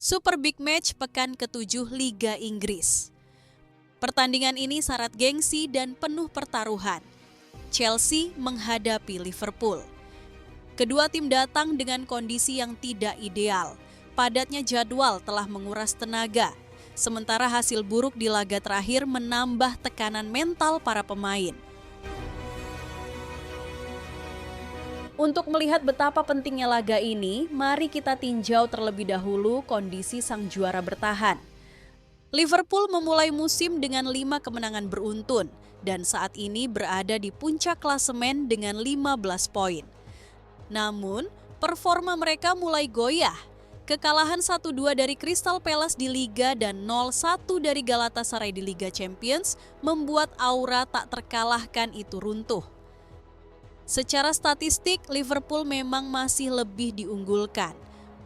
Super Big Match pekan ke-7 Liga Inggris. Pertandingan ini syarat gengsi dan penuh pertaruhan. Chelsea menghadapi Liverpool. Kedua tim datang dengan kondisi yang tidak ideal. Padatnya jadwal telah menguras tenaga. Sementara hasil buruk di laga terakhir menambah tekanan mental para pemain. Untuk melihat betapa pentingnya laga ini, mari kita tinjau terlebih dahulu kondisi sang juara bertahan. Liverpool memulai musim dengan 5 kemenangan beruntun dan saat ini berada di puncak klasemen dengan 15 poin. Namun, performa mereka mulai goyah. Kekalahan 1-2 dari Crystal Palace di Liga dan 0-1 dari Galatasaray di Liga Champions membuat aura tak terkalahkan itu runtuh. Secara statistik, Liverpool memang masih lebih diunggulkan.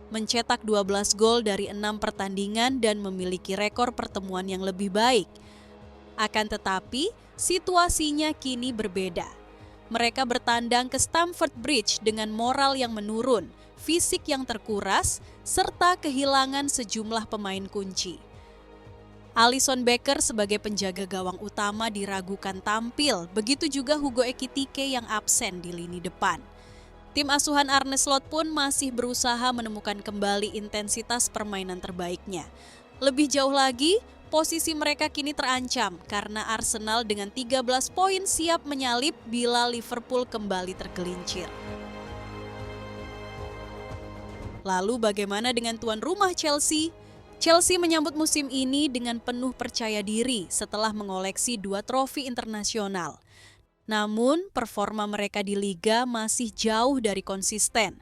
Mencetak 12 gol dari 6 pertandingan dan memiliki rekor pertemuan yang lebih baik. Akan tetapi, situasinya kini berbeda. Mereka bertandang ke Stamford Bridge dengan moral yang menurun, fisik yang terkuras, serta kehilangan sejumlah pemain kunci. Alisson Becker sebagai penjaga gawang utama diragukan tampil, begitu juga Hugo Ekitike yang absen di lini depan. Tim asuhan Arne Slot pun masih berusaha menemukan kembali intensitas permainan terbaiknya. Lebih jauh lagi, posisi mereka kini terancam karena Arsenal dengan 13 poin siap menyalip bila Liverpool kembali tergelincir. Lalu bagaimana dengan tuan rumah Chelsea? Chelsea menyambut musim ini dengan penuh percaya diri setelah mengoleksi 2 trofi internasional. Namun, performa mereka di Liga masih jauh dari konsisten.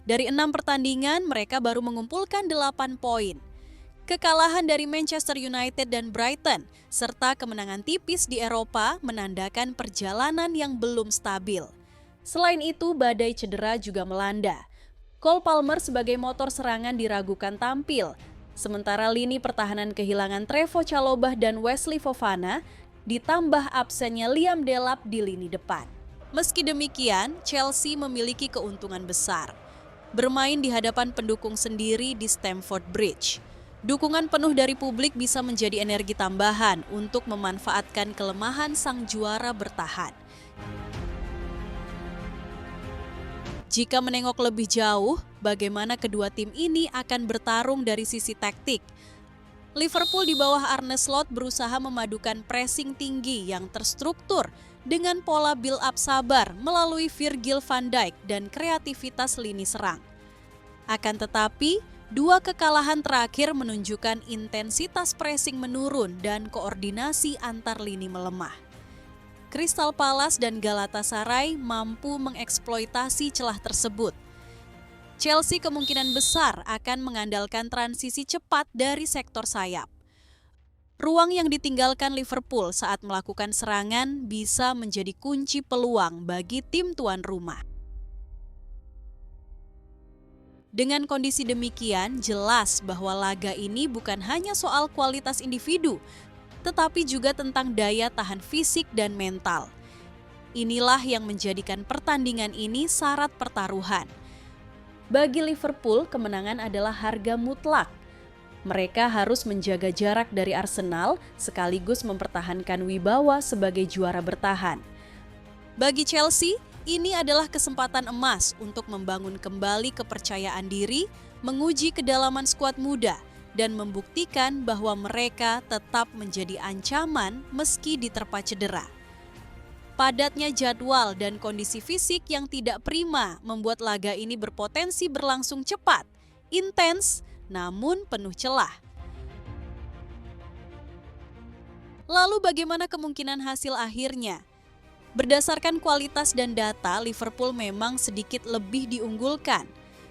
Dari 6 pertandingan, mereka baru mengumpulkan 8 poin. Kekalahan dari Manchester United dan Brighton, serta kemenangan tipis di Eropa menandakan perjalanan yang belum stabil. Selain itu, badai cedera juga melanda. Cole Palmer sebagai motor serangan diragukan tampil, sementara lini pertahanan kehilangan Trevoh Chalobah dan Wesley Fofana, ditambah absennya Liam Delap di lini depan. Meski demikian, Chelsea memiliki keuntungan besar. Bermain di hadapan pendukung sendiri di Stamford Bridge. Dukungan penuh dari publik bisa menjadi energi tambahan untuk memanfaatkan kelemahan sang juara bertahan. Jika menengok lebih jauh, bagaimana kedua tim ini akan bertarung dari sisi taktik. Liverpool di bawah Arne Slot berusaha memadukan pressing tinggi yang terstruktur dengan pola build-up sabar melalui Virgil van Dijk dan kreativitas lini serang. Akan tetapi, 2 kekalahan terakhir menunjukkan intensitas pressing menurun dan koordinasi antar lini melemah. Crystal Palace dan Galatasaray mampu mengeksploitasi celah tersebut. Chelsea kemungkinan besar akan mengandalkan transisi cepat dari sektor sayap. Ruang yang ditinggalkan Liverpool saat melakukan serangan bisa menjadi kunci peluang bagi tim tuan rumah. Dengan kondisi demikian, jelas bahwa laga ini bukan hanya soal kualitas individu, tetapi juga tentang daya tahan fisik dan mental. Inilah yang menjadikan pertandingan ini syarat pertaruhan. Bagi Liverpool, kemenangan adalah harga mutlak. Mereka harus menjaga jarak dari Arsenal sekaligus mempertahankan wibawa sebagai juara bertahan. Bagi Chelsea, ini adalah kesempatan emas untuk membangun kembali kepercayaan diri, menguji kedalaman skuad muda, dan membuktikan bahwa mereka tetap menjadi ancaman meski diterpa cedera. Padatnya jadwal dan kondisi fisik yang tidak prima membuat laga ini berpotensi berlangsung cepat, intens, namun penuh celah. Lalu bagaimana kemungkinan hasil akhirnya? Berdasarkan kualitas dan data, Liverpool memang sedikit lebih diunggulkan.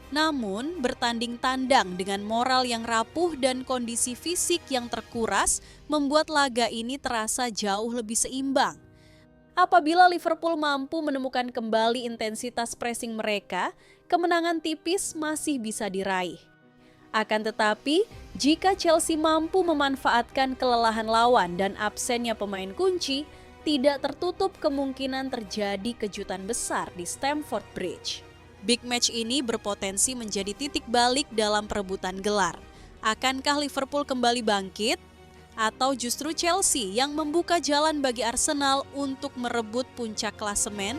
Namun, bertanding tandang dengan moral yang rapuh dan kondisi fisik yang terkuras membuat laga ini terasa jauh lebih seimbang. Apabila Liverpool mampu menemukan kembali intensitas pressing mereka, kemenangan tipis masih bisa diraih. Akan tetapi, jika Chelsea mampu memanfaatkan kelelahan lawan dan absennya pemain kunci, tidak tertutup kemungkinan terjadi kejutan besar di Stamford Bridge. Big match ini berpotensi menjadi titik balik dalam perebutan gelar. Akankah Liverpool kembali bangkit? Atau justru Chelsea yang membuka jalan bagi Arsenal untuk merebut puncak klasemen?